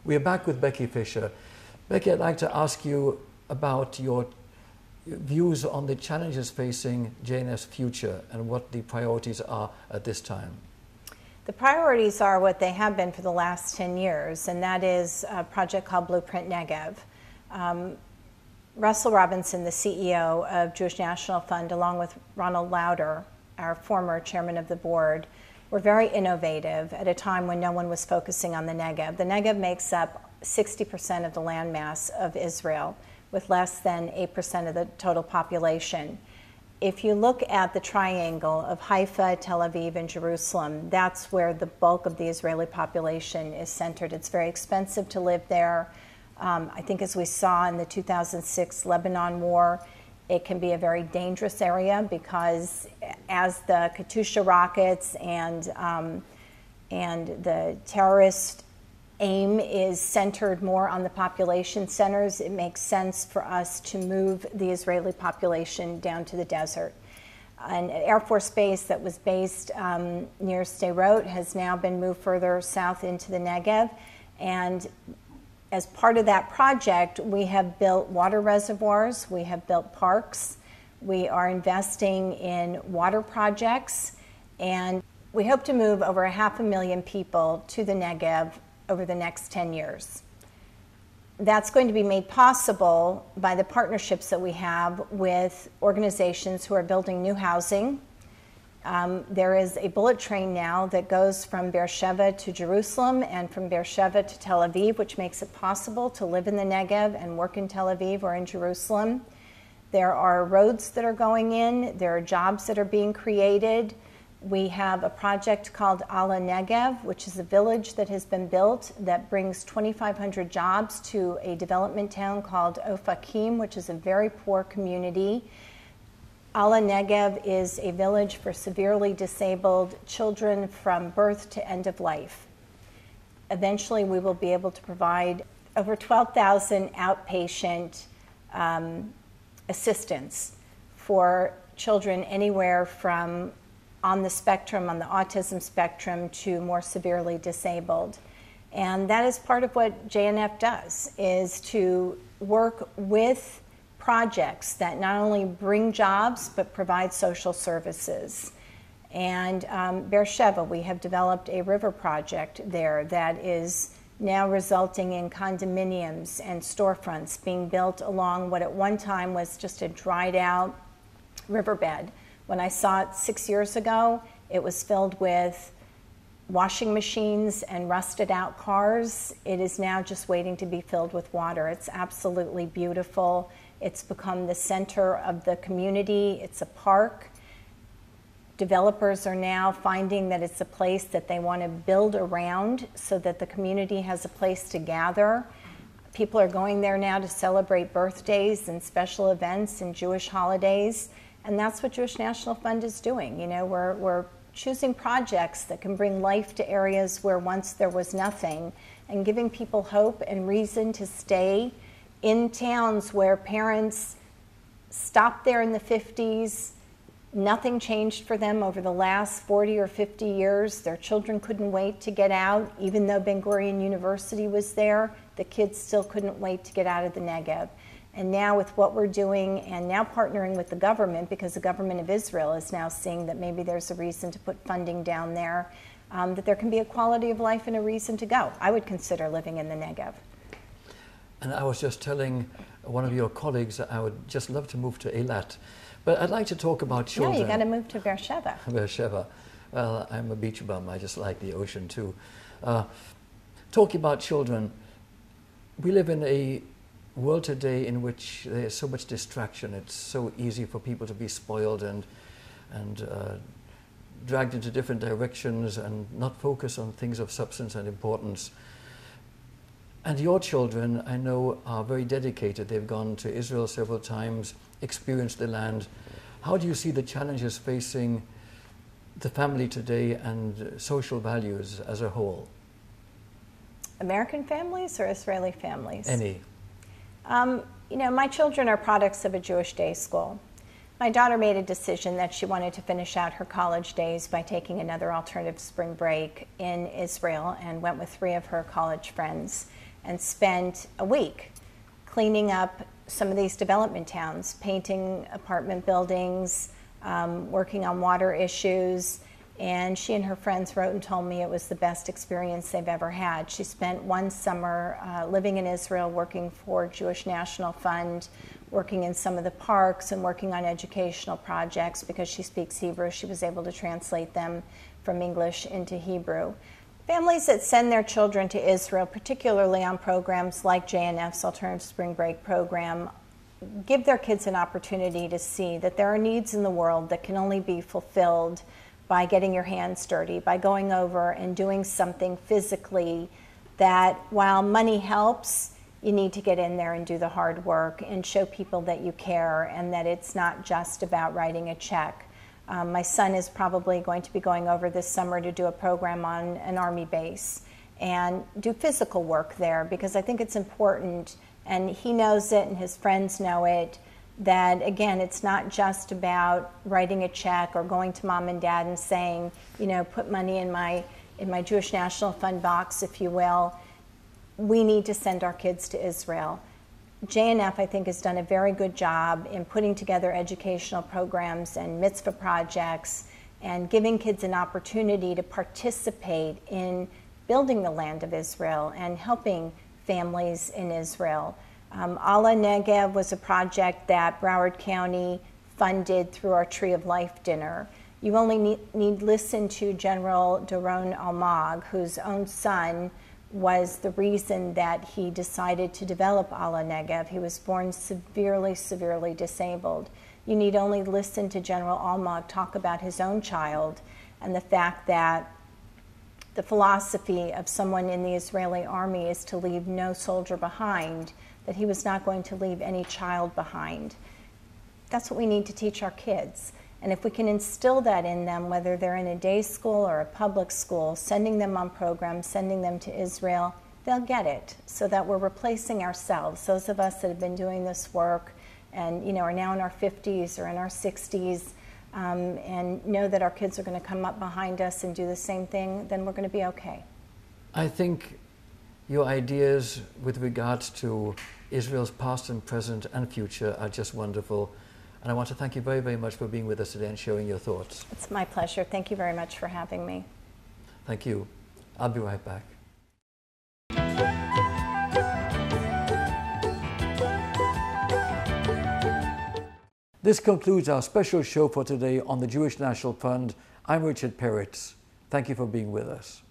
We are back with Beckie Fischer. Beckie, I'd like to ask you about your views on the challenges facing JNF's future and what the priorities are at this time. The priorities are what they have been for the last 10 years, and that is a project called Blueprint Negev. Russell Robinson, the CEO of Jewish National Fund, along with Ronald Lauder, our former chairman of the board, were very innovative at a time when no one was focusing on the Negev. The Negev makes up 60% of the landmass of Israel, with less than 8% of the total population. If you look at the triangle of Haifa, Tel Aviv, and Jerusalem, that's where the bulk of the Israeli population is centered. It's very expensive to live there. I think as we saw in the 2006 Lebanon war, it can be a very dangerous area because as the Katyusha rockets and the terrorist aim is centered more on the population centers, it makes sense for us to move the Israeli population down to the desert. An Air Force base that was based near Sderot has now been moved further south into the Negev, and as part of that project, we have built water reservoirs, we have built parks, we are investing in water projects, and we hope to move over 500,000 people to the Negev over the next 10 years. That's going to be made possible by the partnerships that we have with organizations who are building new housing. There is a bullet train now that goes from Beersheba to Jerusalem and from Beersheba to Tel Aviv, which makes it possible to live in the Negev and work in Tel Aviv or in Jerusalem. There are roads that are going in. There are jobs that are being created. We have a project called Ala Negev, which is a village that has been built that brings 2,500 jobs to a development town called Ofakim, which is a very poor community. Ala Negev is a village for severely disabled children from birth to end of life. Eventually, we will be able to provide over 12,000 outpatient assistance for children anywhere from on the spectrum, on the autism spectrum, to more severely disabled. And that is part of what JNF does, is to work with projects that not only bring jobs, but provide social services. And Beersheba, we have developed a river project there that is now resulting in condominiums and storefronts being built along what at one time was just a dried out riverbed. When I saw it 6 years ago, it was filled with washing machines and rusted out cars. It is now just waiting to be filled with water. It's absolutely beautiful. It's become the center of the community. It's a park. Developers are now finding that it's a place that they want to build around so that the community has a place to gather. People are going there now to celebrate birthdays and special events and Jewish holidays. And that's what Jewish National Fund is doing. You know, we're choosing projects that can bring life to areas where once there was nothing, and giving people hope and reason to stay in towns where parents stopped there in the 50s. Nothing changed for them over the last 40 or 50 years. Their children couldn't wait to get out. Even though Ben Gurion University was there, the kids still couldn't wait to get out of the Negev. And now with what we're doing and now partnering with the government, because the government of Israel is now seeing that maybe there's a reason to put funding down there, that there can be a quality of life and a reason to go. I would consider living in the Negev. And I was just telling one of your colleagues that I would just love to move to Eilat. But I'd like to talk about children. No, you got to move to Beersheba. Beersheba. Well, I'm a beach bum. I just like the ocean too. Talking about children, we live in a world today in which there's so much distraction. It's so easy for people to be spoiled and dragged into different directions and not focus on things of substance and importance. And your children, I know, are very dedicated. They've gone to Israel several times, experienced the land. How do you see the challenges facing the family today and social values as a whole? American families or Israeli families? Any. You know, my children are products of a Jewish day school. My daughter made a decision that she wanted to finish out her college days by taking another alternative spring break in Israel and went with 3 of her college friends. and spent a week cleaning up some of these development towns, painting apartment buildings, working on water issues. And she and her friends wrote and told me it was the best experience they've ever had. She spent one summer living in Israel, working for Jewish National Fund, working in some of the parks and working on educational projects. Because she speaks Hebrew, she was able to translate them from English into Hebrew. Families that send their children to Israel, particularly on programs like JNF's Alternative Spring Break program, give their kids an opportunity to see that there are needs in the world that can only be fulfilled by getting your hands dirty, by going over and doing something physically that, while money helps, you need to get in there and do the hard work and show people that you care and that it's not just about writing a check. My son is probably going to be going over this summer to do a program on an Army base and do physical work there, because I think it's important, and he knows it and his friends know it, that, again, it's not just about writing a check or going to mom and dad and saying, you know, put money in my Jewish National Fund box, if you will. We need to send our kids to Israel. JNF, I think, has done a very good job in putting together educational programs and mitzvah projects and giving kids an opportunity to participate in building the land of Israel and helping families in Israel. Allah Negev was a project that Broward County funded through our Tree of Life dinner. You only need listen to General Doron Almag, whose own son was the reason that he decided to develop Allah Negev. He was born severely, severely disabled. You need only listen to General Almag talk about his own child and the fact that the philosophy of someone in the Israeli army is to leave no soldier behind, that he was not going to leave any child behind. That's what we need to teach our kids. And if we can instill that in them, whether they're in a day school or a public school, sending them on programs, sending them to Israel, they'll get it, so that we're replacing ourselves. Those of us that have been doing this work and, you know, are now in our 50s or in our 60s, and know that our kids are going to come up behind us and do the same thing, then we're going to be okay. I think your ideas with regards to Israel's past and present and future are just wonderful. And I want to thank you very, very much for being with us today and sharing your thoughts. It's my pleasure. Thank you very much for having me. Thank you. I'll be right back. This concludes our special show for today on the Jewish National Fund. I'm Richard Peritz. Thank you for being with us.